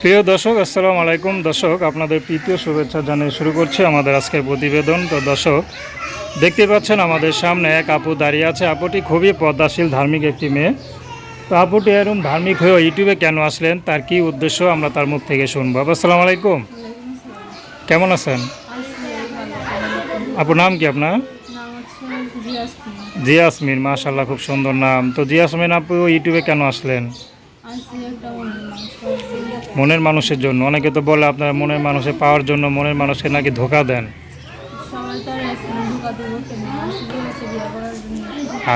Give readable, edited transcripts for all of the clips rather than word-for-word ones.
প্রিয় দর্শক, আসসালামু আলাইকুম। দর্শক, আপনাদের প্রীতীয় শুভেচ্ছা জানিয়ে শুরু করছি আমাদের আজকের প্রতিবেদন। তো দর্শক, দেখতে পাচ্ছেন আমাদের সামনে এক আপু দাঁড়িয়ে আছে। আপুটি খুবই পদ্মাশীল ধার্মিক একটি মেয়ে। তো আপুটি এরকম ধার্মিক হয়ে ইউটিউবে কেন আসলেন, তার কি উদ্দেশ্য, আমরা তার মুখ থেকে শুনবো। আসসালামু আলাইকুম, কেমন আছেন? আপুর নাম কি আপনার? জিয়াসমিন, মাশাআল্লাহ, খুব সুন্দর নাম। তো জিয়াসমিন আপু ইউটিউবে কেন আসলেন? মনের মানুষের জন্য। অনেকে তো বলে আপনারা মনের মানুষে পাওয়ার জন্য মনের মানুষকে নাকি ধোকা দেন।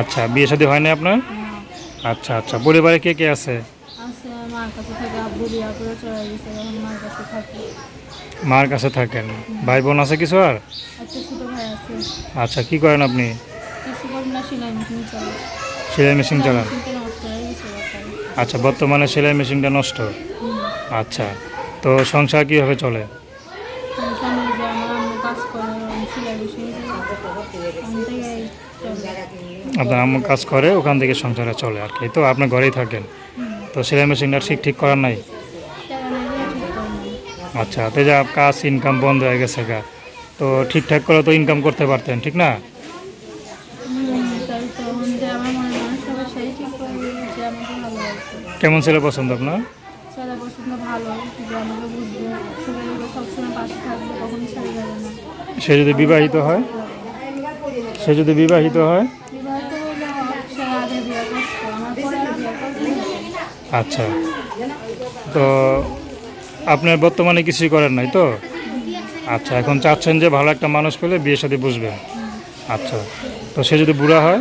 আচ্ছা, বিয়ে শাদী হয়নি আপনার? আচ্ছা আচ্ছা, পরিবারে কে কে আছে? মার কাছে থাকেন। ভাই বোন আছে কিছু আর? আচ্ছা, কি করেন আপনি? সেলাই মেশিন চালান। আচ্ছা, বর্তমানে সেলাই মেশিনটা নষ্ট। আচ্ছা, তো সংসার কীভাবে চলে? আপনার আম্মু কাজ করে, ওখান থেকে সংসারে চলে আর কি। তো আপনার ঘরেই থাকেন। তো সেলাই মেশিনটা ঠিক করার নাই? আচ্ছা, তো যা কাজ ইনকাম বন্ধ হয়ে গেছে গা, তো ঠিকঠাক করে তো ইনকাম করতে পারতেন, ঠিক না? কেমন ছেলে পছন্দ আপনার? সে যদি বিবাহিত হয়? সে যদি বিবাহিত হয়? আচ্ছা, তো আপনার বর্তমানে কিছুই করেন নাই তো? আচ্ছা, এখন চাচ্ছেন যে ভালো একটা মানুষ পেলে বিয়ের সাথে বসবেন। আচ্ছা, তো সে যদি বুড়া হয়?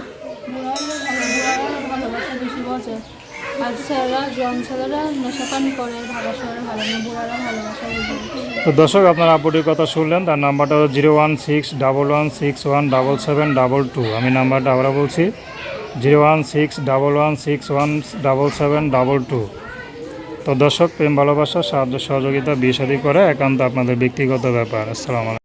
তো দর্শক, আপনার আপুটির কথা শুনলেন। তার নাম্বারটা হলো 01611617722। আমি নাম্বারটা আবার বলছি, 01611617722। তো দর্শক, প্রেম ভালোবাসা সাহায্য সহযোগিতা বিয়ে শাদী করে একান্ত আপনাদের ব্যক্তিগত ব্যাপার। আসসালামু আলাইকুম।